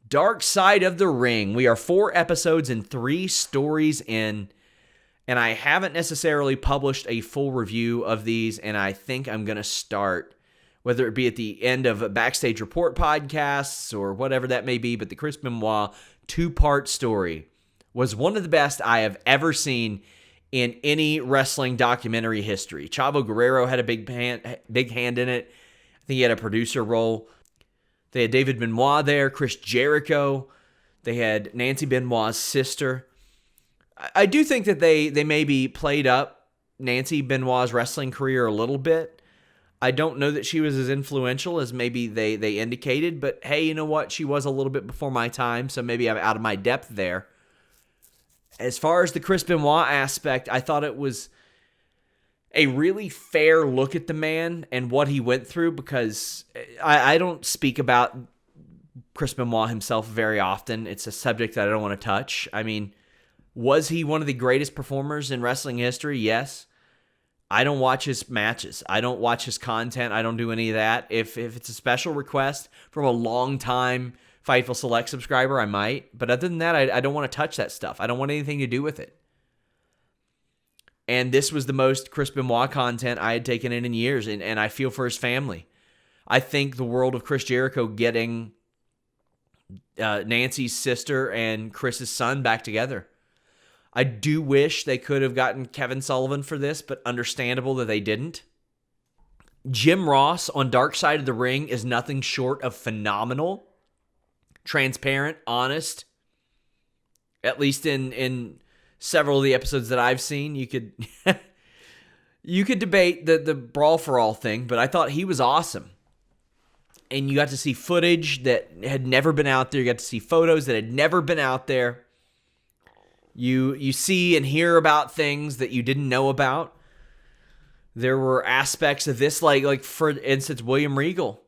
Dark Side of the Ring. We are 4 episodes and 3 stories in, and I haven't necessarily published a full review of these, and I think I'm going to start, whether it be at the end of a Backstage Report podcasts or whatever that may be, but the Chris Benoit 2-part story was one of the best I have ever seen in any wrestling documentary history. Chavo Guerrero had a big hand in it. I think he had a producer role. They had David Benoit there, Chris Jericho. They had Nancy Benoit's sister. I do think that they maybe played up Nancy Benoit's wrestling career a little bit. I don't know that she was as influential as maybe they indicated, but hey, you know what? She was a little bit before my time, so maybe I'm out of my depth there. As far as the Chris Benoit aspect, I thought it was a really fair look at the man and what he went through, because I don't speak about Chris Benoit himself very often. It's a subject that I don't want to touch. I mean, was he one of the greatest performers in wrestling history? Yes. I don't watch his matches. I don't watch his content. I don't do any of that. If it's a special request from a long-time Fightful Select subscriber, I might. But other than that, I don't want to touch that stuff. I don't want anything to do with it. And this was the most Chris Benoit content I had taken in years, and I feel for his family. I think the world of Chris Jericho getting Nancy's sister and Chris's son back together. I do wish they could have gotten Kevin Sullivan for this, but understandable that they didn't. Jim Ross on Dark Side of the Ring is nothing short of phenomenal, transparent, honest. At least in several of the episodes that I've seen, you could debate the Brawl for All thing, but I thought he was awesome. And you got to see footage that had never been out there. You got to see photos that had never been out there. You see and hear about things that you didn't know about. There were aspects of this, like for instance, William Regal,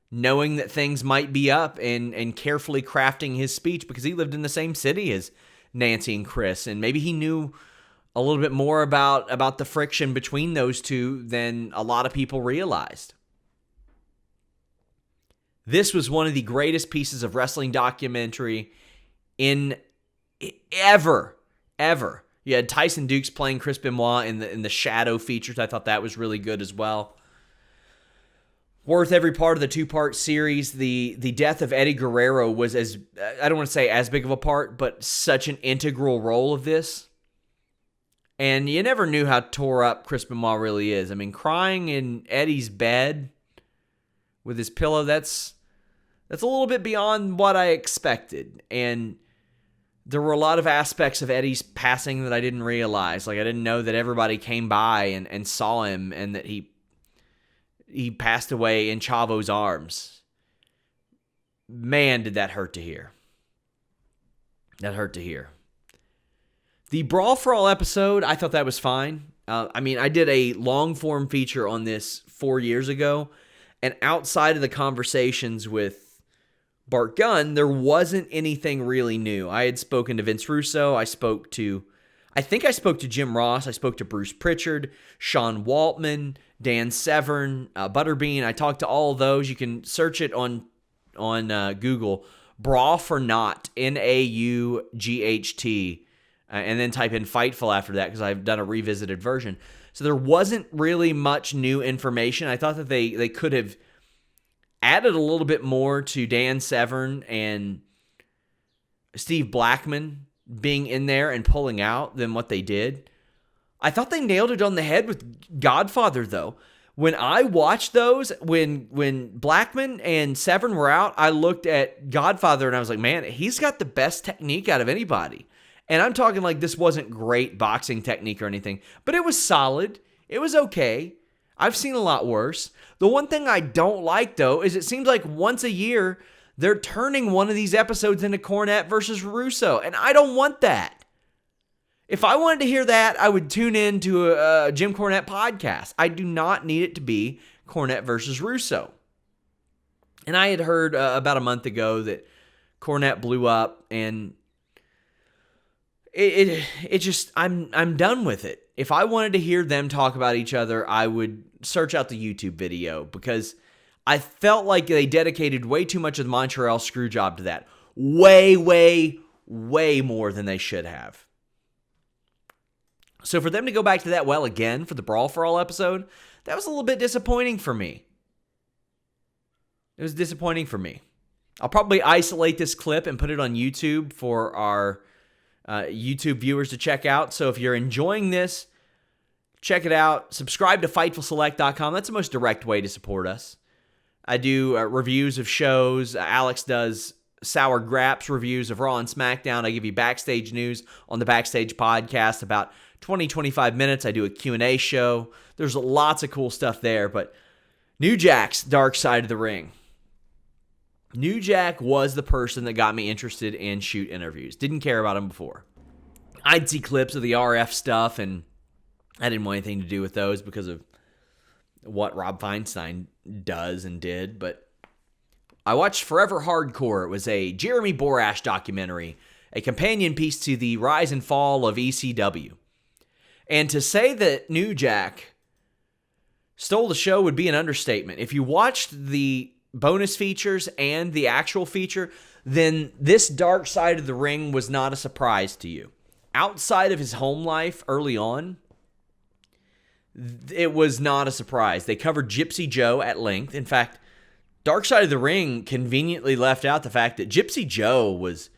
knowing that things might be up and carefully crafting his speech because he lived in the same city as Nancy and Chris, and maybe he knew a little bit more about the friction between those two than a lot of people realized. This was one of the greatest pieces of wrestling documentary in ever. You had Tyson Dukes playing Chris Benoit in the shadow features. I thought that was really good as well. Worth every part of the 2-part series. The death of Eddie Guerrero was, as I don't want to say as big of a part, but such an integral role of this. And you never knew how tore up Chris Benoit really is. I mean, crying in Eddie's bed with his pillow, that's a little bit beyond what I expected. And there were a lot of aspects of Eddie's passing that I didn't realize. Like, I didn't know that everybody came by and saw him, and that he passed away in Chavo's arms. Man, did that hurt to hear. That hurt to hear. The Brawl for All episode, I thought that was fine. I did a long-form feature on this 4 years ago, and outside of the conversations with Bart Gunn, there wasn't anything really new. I had spoken to Vince Russo. I spoke to Jim Ross. I spoke to Bruce Pritchard, Sean Waltman, Dan Severn, Butterbean. I talked to all of those. You can search it on Google. Brawl for Naught, Naught, and then type in Fightful after that because I've done a revisited version. So there wasn't really much new information. I thought that they could have added a little bit more to Dan Severn and Steve Blackman being in there and pulling out than what they did. I thought they nailed it on the head with Godfather, though. When I watched those, when Blackman and Severn were out, I looked at Godfather and I was like, man, he's got the best technique out of anybody. And I'm talking like this wasn't great boxing technique or anything, but it was solid. It was okay. I've seen a lot worse. The one thing I don't like, though, is it seems like once a year, they're turning one of these episodes into Cornette versus Russo, and I don't want that. If I wanted to hear that, I would tune in to a Jim Cornette podcast. I do not need it to be Cornette versus Russo. And I had heard about a month ago that Cornette blew up, and it just, I'm done with it. If I wanted to hear them talk about each other, I would search out the YouTube video because I felt like they dedicated way too much of the Montreal Screwjob to that. way, way, way more than they should have. So for them to go back to that well again for the Brawl for All episode, that was a little bit disappointing for me. It was disappointing for me. I'll probably isolate this clip and put it on YouTube for our YouTube viewers to check out. So if you're enjoying this, check it out. Subscribe to FightfulSelect.com. That's the most direct way to support us. I do reviews of shows. Alex does Sour Graps reviews of Raw and SmackDown. I give you backstage news on the Backstage podcast, about 20, 25 minutes. I do a Q&A show. There's lots of cool stuff there. But New Jack's Dark Side of the Ring. New Jack was the person that got me interested in shoot interviews. Didn't care about him before. I'd see clips of the RF stuff, and I didn't want anything to do with those because of what Rob Feinstein does and did. But I watched Forever Hardcore. It was a Jeremy Borash documentary, a companion piece to the rise and fall of ECW. And to say that New Jack stole the show would be an understatement. If you watched the bonus features and the actual feature, then this Dark Side of the Ring was not a surprise to you. Outside of his home life early on, it was not a surprise. They covered Gypsy Joe at length. In fact, Dark Side of the Ring conveniently left out the fact that Gypsy Joe was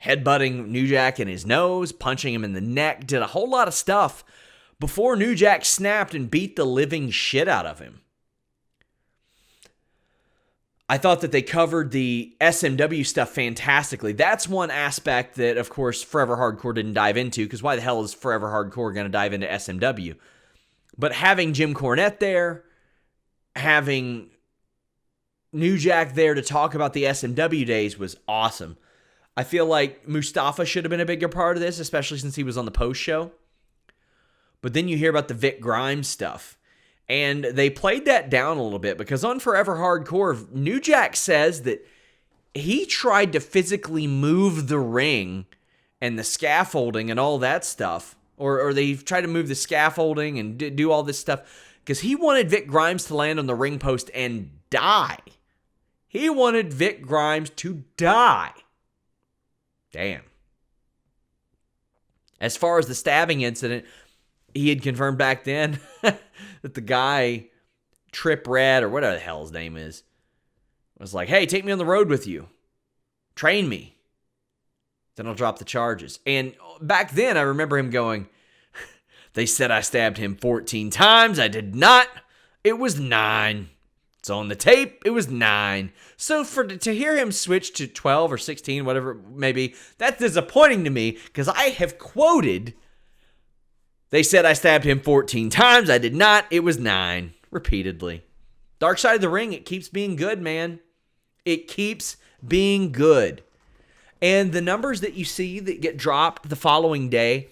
headbutting New Jack in his nose, punching him in the neck, did a whole lot of stuff before New Jack snapped and beat the living shit out of him. I thought that they covered the SMW stuff fantastically. That's one aspect that, of course, Forever Hardcore didn't dive into, because why the hell is Forever Hardcore going to dive into SMW? But having Jim Cornette there, having New Jack there to talk about the SMW days was awesome. I feel like Mustafa should have been a bigger part of this, especially since he was on the post show. But then you hear about the Vic Grimes stuff. And they played that down a little bit, because on Forever Hardcore, New Jack says that he tried to physically move the ring and the scaffolding and all that stuff. Or they tried to move the scaffolding and do all this stuff because he wanted Vic Grimes to land on the ring post and die. He wanted Vic Grimes to die. Damn. As far as the stabbing incident, he had confirmed back then that the guy, Trip Red, or whatever the hell his name is, was like, hey, take me on the road with you. Train me. Then I'll drop the charges. And back then, I remember him going, they said I stabbed him 14 times. I did not. It was 9. It's on the tape. It was 9. So to hear him switch to 12 or 16, whatever it may be, that's disappointing to me, because I have quoted, they said I stabbed him 14 times. I did not. It was 9. Repeatedly. Dark Side of the Ring, it keeps being good, man. It keeps being good. And the numbers that you see that get dropped the following day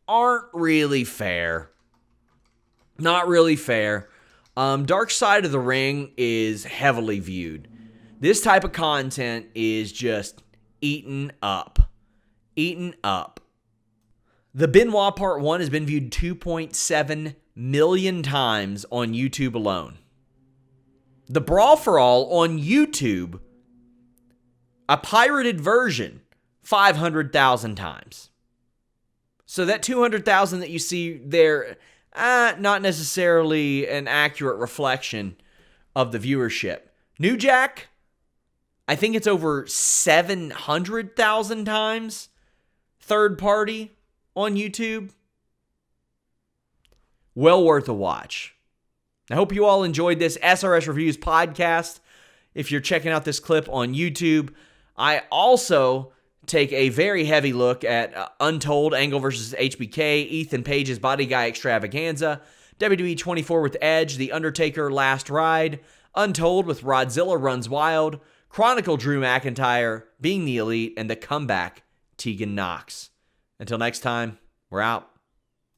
aren't really fair. Not really fair. Dark Side of the Ring is heavily viewed. This type of content is just eaten up. Eaten up. The Benoit Part 1 has been viewed 2.7 million times on YouTube alone. The Brawl for All on YouTube, a pirated version, 500,000 times. So that 200,000 that you see there, not necessarily an accurate reflection of the viewership. New Jack, I think it's over 700,000 times third party on YouTube. Well worth a watch. I hope you all enjoyed this SRS Reviews podcast. If you're checking out this clip on YouTube, I also take a very heavy look at Untold, Angle versus HBK, Ethan Page's Body Guy Extravaganza, WWE 24 with Edge, The Undertaker Last Ride, Untold with Rodzilla Runs Wild, Chronicle Drew McIntyre, Being the Elite, and The Comeback, Tegan Knox. Until next time, we're out.